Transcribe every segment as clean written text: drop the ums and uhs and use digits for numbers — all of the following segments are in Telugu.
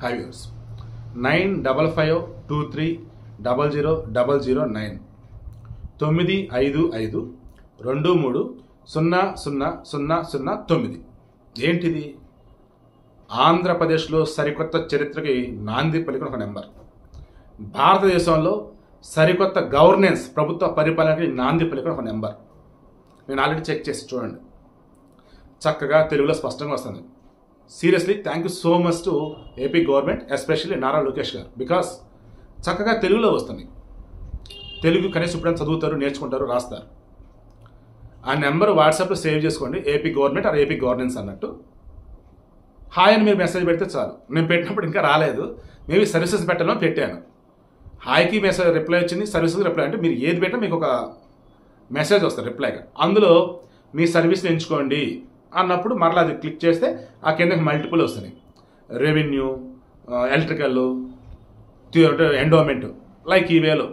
Hi viewers. 9552300009 955230009 ఏంటిది? ఆంధ్రప్రదేశ్లో సరికొత్త చరిత్రకి నాంది పలికిన ఒక నెంబర్. భారతదేశంలో సరికొత్త గవర్నెన్స్ ప్రభుత్వ పరిపాలనకి నాంది పలికిన ఒక నెంబర్. నేను ఆల్రెడీ చెక్ చేసి చూడండి, చక్కగా తెలుగులో స్పష్టంగా వస్తుంది. Seriously thank you so much to AP government, especially Nara Lokesh గారు. బికాస్ చక్కగా తెలుగులో వస్తుంది. తెలుగు కనీసం ఇప్పుడైనా చదువుతారు, నేర్చుకుంటారు, రాస్తారు. ఆ నెంబర్ వాట్సాప్లో సేవ్ చేసుకోండి, AP government are AP governance అన్నట్టు. హాయ్ అని మీరు మెసేజ్ పెడితే చాలు. నేను పెట్టినప్పుడు ఇంకా రాలేదు, మేబీ సర్వీసెస్ పెట్టాలని పెట్టాను. హాయ్కి మెసేజ్ రిప్లై వచ్చింది, సర్వీసెస్ రిప్లై అంటే మీరు ఏది పెట్టినా మీకు ఒక మెసేజ్ వస్తుంది రిప్లైగా. అందులో మీ సర్వీస్ని ఎంచుకోండి అన్నప్పుడు మరలా అది క్లిక్ చేస్తే ఆ కిందకి మల్టిపుల్ వస్తున్నాయి. రెవెన్యూ, ఎలక్ట్రికల్, ఎండోమెంట్, లైక్ ఈ వేలో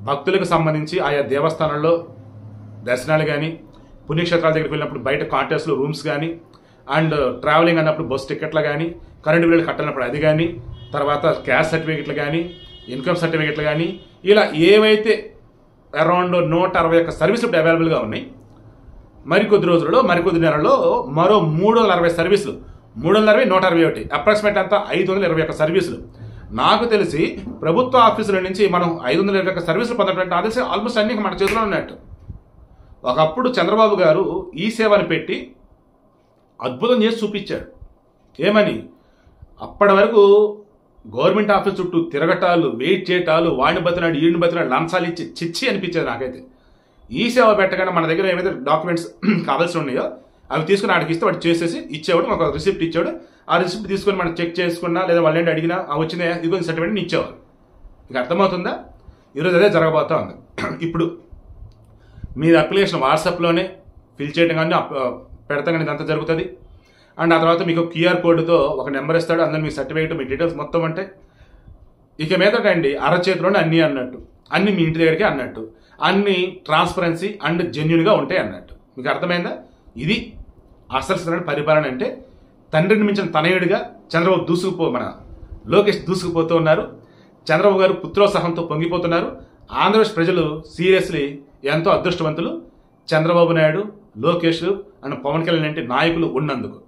భక్తులకు సంబంధించి ఆయా దేవస్థానాల్లో దర్శనాలు కానీ, పుణ్యక్షేత్రాల దగ్గరికి వెళ్ళినప్పుడు బయట కాంటెస్ట్లో రూమ్స్ కానీ, అండ్ ట్రావెలింగ్ అన్నప్పుడు బస్ టికెట్లు కానీ, కరెంటు బిల్లులు కట్టినప్పుడు అది కానీ, తర్వాత క్యాస్ట్ సర్టిఫికెట్లు కానీ, ఇన్కమ్ సర్టిఫికెట్లు కానీ, ఇలా ఏవైతే అరౌండ్ 161 సర్వీసులు ఇప్పుడు అవైలబుల్గా ఉన్నాయి. మరికొద్ది రోజులలో, మరికొద్ది నెలల్లో మరో 360 సర్వీసులు, 360, 161, అప్రాక్సిమేట్ అంతా 521 సర్వీసులు. నాకు తెలిసి ప్రభుత్వ ఆఫీసుల నుంచి మనం 521 సర్వీసులు పొందడం నాకు తెలిసి ఆల్మోస్ట్ అన్ని మన చేతిలో ఉన్నట్టు. ఒకప్పుడు చంద్రబాబు గారు ఈ సేవను పెట్టి అద్భుతం చేసి చూపించాడు. ఏమని? అప్పటి వరకు గవర్నమెంట్ ఆఫీస్ చుట్టూ తిరగటాలు, వెయిట్ చేయటాలు, వాడిని బతినాడు, ఈడిని బతినాడు, లంచాలు ఇచ్చి చిచ్చి అనిపించేది నాకైతే. ఈ సేవ పెట్టగానే మన దగ్గర ఏమైతే డాక్యుమెంట్స్ కావాల్సి ఉన్నాయో అవి తీసుకుని ఆడికి ఇస్తే వాడు చేసేసి ఇచ్చేవాడు, ఒక రిసిప్ట్ ఇచ్చాడు. ఆ రిసిప్ట్ తీసుకొని మనం చెక్ చేసుకున్నా లేదా వాళ్ళు ఏంటి అడిగినా వచ్చిందే ఇదిగో సర్టిఫికేట్ ఇచ్చేవారు. ఇక అర్థమవుతుందా? ఈరోజు అదే జరగబోతా ఉంది. ఇప్పుడు మీరు అప్లికేషన్ వాట్సాప్లోనే ఫిల్ చేయడం కానీ పెడతాం కానీ ఇదంతా జరుగుతుంది. అండ్ ఆ తర్వాత మీకు క్యూఆర్ కోడ్తో ఒక నెంబర్ ఇస్తాడు, అందులో మీ సర్టిఫికేట్, మీ డీటెయిల్స్ మొత్తం అంటే ఇక మీదట అండి అరచేతిలోనే అన్నీ అన్నట్టు, అన్నీ మీ ఇంటి దగ్గరికి అన్నట్టు, అన్ని ట్రాన్స్పరెన్సీ అండ్ జెన్యున్గా ఉంటాయి అన్నట్టు. మీకు అర్థమైందా? ఇది అసలు పరిపాలన అంటే. తండ్రిని మించిన తనయుడిగా చంద్రబాబు మన లోకేష్ దూసుకుపోతూ ఉన్నారు. చంద్రబాబు గారు పుత్రోత్సాహంతో పొంగిపోతున్నారు. ఆంధ్రప్రదేశ్ ప్రజలు సీరియస్లీ ఎంతో అదృష్టవంతులు చంద్రబాబు నాయుడు, లోకేష్ అండ్ పవన్ కళ్యాణ్ లాంటి నాయకులు ఉన్నందుకు.